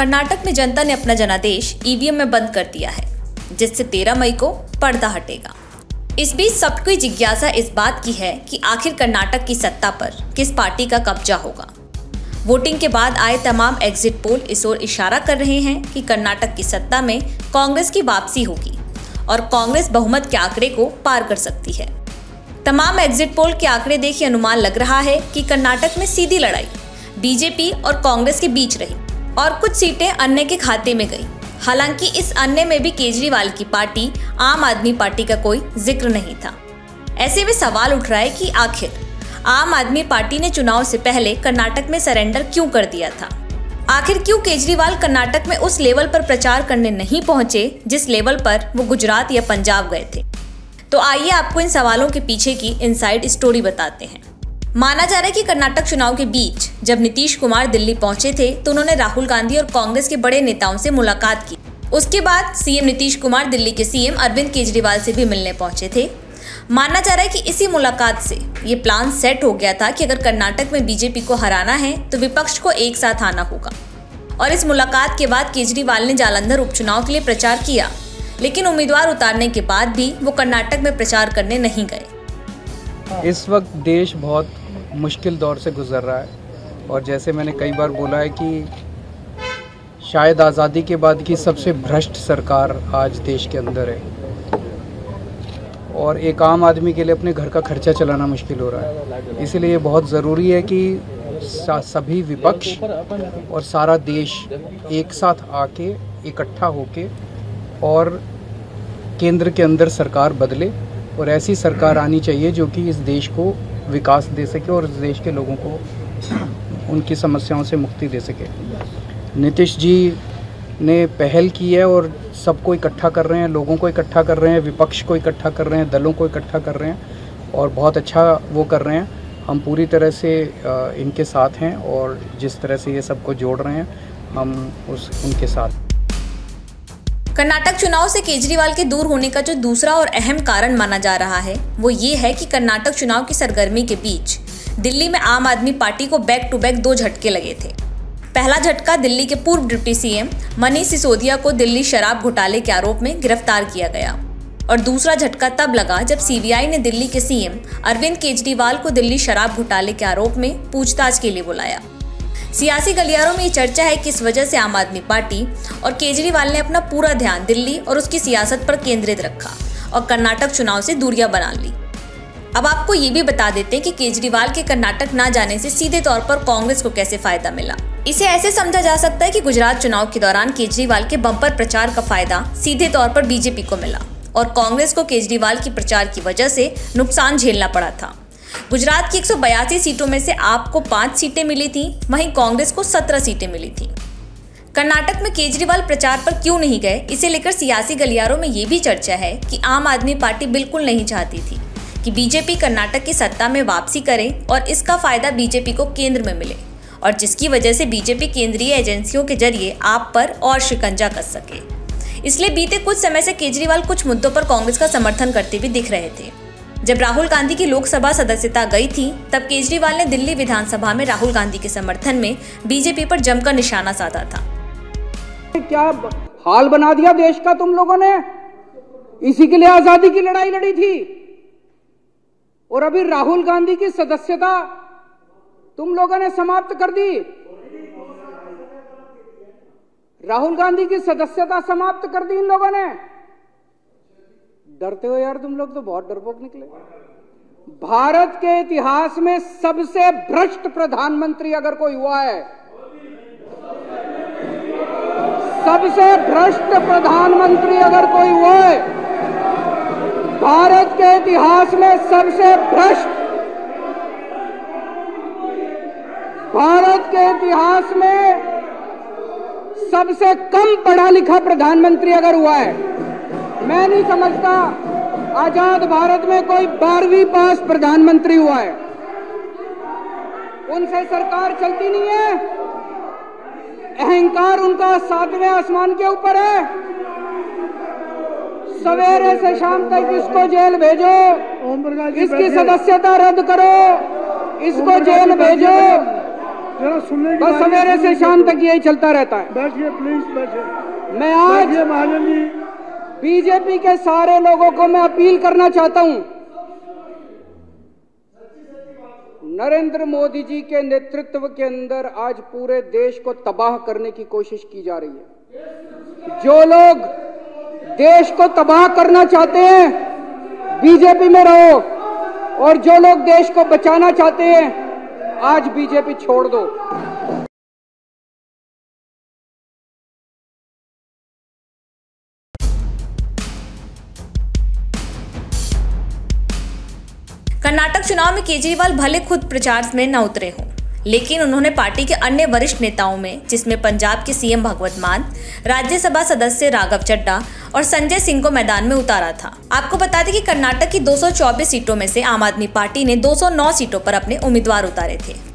कर्नाटक में जनता ने अपना जनादेश ईवीएम में बंद कर दिया है, जिससे 13 मई को पर्दा हटेगा। इस बीच सबकी जिज्ञासा इस बात की है कि आखिर कर्नाटक की सत्ता पर किस पार्टी का कब्जा होगा। वोटिंग के बाद आए तमाम एग्जिट पोल इस ओर इशारा कर रहे हैं कि कर्नाटक की सत्ता में कांग्रेस की वापसी होगी और कांग्रेस बहुमत के आंकड़े को पार कर सकती है। तमाम एग्जिट पोल के आंकड़े देखिए अनुमान लग रहा है कि कर्नाटक में सीधी लड़ाई बीजेपी और कांग्रेस के बीच रही और कुछ सीटें अन्य के खाते में गई। हालांकि इस अन्य में भी केजरीवाल की पार्टी आम आदमी पार्टी का कोई जिक्र नहीं था। ऐसे में सवाल उठ रहा है कि आखिर आम आदमी पार्टी ने चुनाव से पहले कर्नाटक में सरेंडर क्यों कर दिया था। आखिर क्यों केजरीवाल कर्नाटक में उस लेवल पर प्रचार करने नहीं पहुंचे जिस लेवल पर वो गुजरात या पंजाब गए थे। तो आइए आपको इन सवालों के पीछे की इनसाइड स्टोरी बताते हैं। माना जा रहा है कि कर्नाटक चुनाव के बीच जब नीतीश कुमार दिल्ली पहुंचे थे तो उन्होंने राहुल गांधी और कांग्रेस के बड़े नेताओं से मुलाकात की। उसके बाद सीएम नीतीश कुमार दिल्ली के सीएम अरविंद केजरीवाल से भी मिलने पहुंचे थे। माना जा रहा है कि इसी मुलाकात से ये प्लान सेट हो गया था कि अगर कर्नाटक में बीजेपी को हराना है तो विपक्ष को एक साथ आना होगा। और इस मुलाकात के बाद केजरीवाल ने जालंधर उपचुनाव के लिए प्रचार किया, लेकिन उम्मीदवार उतारने के बाद भी वो कर्नाटक में प्रचार करने नहीं गए। इस वक्त देश बहुत मुश्किल दौर से गुजर रहा है और जैसे मैंने कई बार बोला है कि शायद आज़ादी के बाद की सबसे भ्रष्ट सरकार आज देश के अंदर है और एक आम आदमी के लिए अपने घर का खर्चा चलाना मुश्किल हो रहा है। इसलिए बहुत ज़रूरी है कि सभी विपक्ष और सारा देश एक साथ आके इकट्ठा होके और केंद्र के अंदर सरकार बदले और ऐसी सरकार आनी चाहिए जो कि इस देश को विकास दे सके और इस देश के लोगों को उनकी समस्याओं से मुक्ति दे सके। नीतीश जी ने पहल की है और सबको इकट्ठा कर रहे हैं, लोगों को इकट्ठा कर रहे हैं, विपक्ष को इकट्ठा कर रहे हैं, दलों को इकट्ठा कर रहे हैं और बहुत अच्छा वो कर रहे हैं। हम पूरी तरह से इनके साथ हैं और जिस तरह से ये सबको जोड़ रहे हैं हम उनके साथ। कर्नाटक चुनाव से केजरीवाल के दूर होने का जो दूसरा और अहम कारण माना जा रहा है वो ये है कि कर्नाटक चुनाव की सरगर्मी के बीच दिल्ली में आम आदमी पार्टी को बैक टू बैक 2 झटके लगे थे। पहला झटका दिल्ली के पूर्व डिप्टी सीएम मनीष सिसोदिया को दिल्ली शराब घोटाले के आरोप में गिरफ्तार किया गया और दूसरा झटका तब लगा जब सीबीआई ने दिल्ली के सीएम अरविंद केजरीवाल को दिल्ली शराब घोटाले के आरोप में पूछताछ के लिए बुलाया। सियासी गलियारों में ये चर्चा है कि इस वजह से आम आदमी पार्टी और केजरीवाल ने अपना पूरा ध्यान दिल्ली और उसकी सियासत पर केंद्रित रखा और कर्नाटक चुनाव से दूरियां बना ली। अब आपको ये भी बता देते हैं कि केजरीवाल के कर्नाटक ना जाने से सीधे तौर पर कांग्रेस को कैसे फायदा मिला। इसे ऐसे समझा जा सकता है कि गुजरात चुनाव के दौरान केजरीवाल के बम्पर प्रचार का फायदा सीधे तौर पर बीजेपी को मिला और कांग्रेस को केजरीवाल की प्रचार की वजह से नुकसान झेलना पड़ा था। गुजरात की 182 सीटों में से आपको 5 सीटें मिली थी, वहीं कांग्रेस को 17 सीटें मिली थी। कर्नाटक में केजरीवाल प्रचार पर क्यों नहीं गए, इसे लेकर सियासी गलियारों में ये भी चर्चा है कि आम आदमी पार्टी बिल्कुल नहीं चाहती थी कि बीजेपी कर्नाटक की सत्ता में वापसी करे और इसका फायदा बीजेपी को केंद्र में मिले और जिसकी वजह से बीजेपी केंद्रीय एजेंसियों के जरिए आप पर और शिकंजा कस सके। इसलिए बीते कुछ समय से केजरीवाल कुछ मुद्दों पर कांग्रेस का समर्थन करते भी दिख रहे थे। जब राहुल गांधी की लोकसभा सदस्यता गई थी तब केजरीवाल ने दिल्ली विधानसभा में राहुल गांधी के समर्थन में बीजेपी पर जमकर निशाना साधा था। क्या हाल बना दिया देश का तुम लोगों ने, इसी के लिए आजादी की लड़ाई लड़ी थी और अभी राहुल गांधी की सदस्यता तुम लोगों ने समाप्त कर दी। राहुल गांधी की सदस्यता समाप्त कर दी इन लोगों ने। डरते हो यार, तुम लोग तो बहुत डरपोक निकले। भारत के इतिहास में सबसे भ्रष्ट प्रधानमंत्री अगर कोई हुआ है, सबसे भ्रष्ट प्रधानमंत्री अगर कोई हुआ है, भारत के इतिहास में सबसे भ्रष्ट, भारत के इतिहास में सबसे कम पढ़ा लिखा प्रधानमंत्री अगर हुआ है, मैं नहीं समझता आजाद भारत में कोई 12वीं पास प्रधानमंत्री हुआ है। उनसे सरकार चलती नहीं है, अहंकार उनका 7वें आसमान के ऊपर है। सवेरे से शाम तक इसको जेल भेजो, इसकी सदस्यता रद्द करो, इसको जेल भेजो, बस सवेरे से शाम तक यही चलता रहता है। बैठिए प्लीज, बैठिए। मैं आज महाजन जी, बीजेपी के सारे लोगों को मैं अपील करना चाहता हूं, नरेंद्र मोदी जी के नेतृत्व के अंदर आज पूरे देश को तबाह करने की कोशिश की जा रही है। जो लोग देश को तबाह करना चाहते हैं, बीजेपी में रहो, और जो लोग देश को बचाना चाहते हैं, आज बीजेपी छोड़ दो। कर्नाटक चुनाव में केजरीवाल भले खुद प्रचार में न उतरे हों, लेकिन उन्होंने पार्टी के अन्य वरिष्ठ नेताओं में, जिसमें पंजाब के सीएम भगवंत मान, राज्यसभा सदस्य राघव चड्ढा और संजय सिंह को मैदान में उतारा था। आपको बता दें कि कर्नाटक की 224 सीटों में से आम आदमी पार्टी ने 209 सीटों पर अपने उम्मीदवार उतारे थे।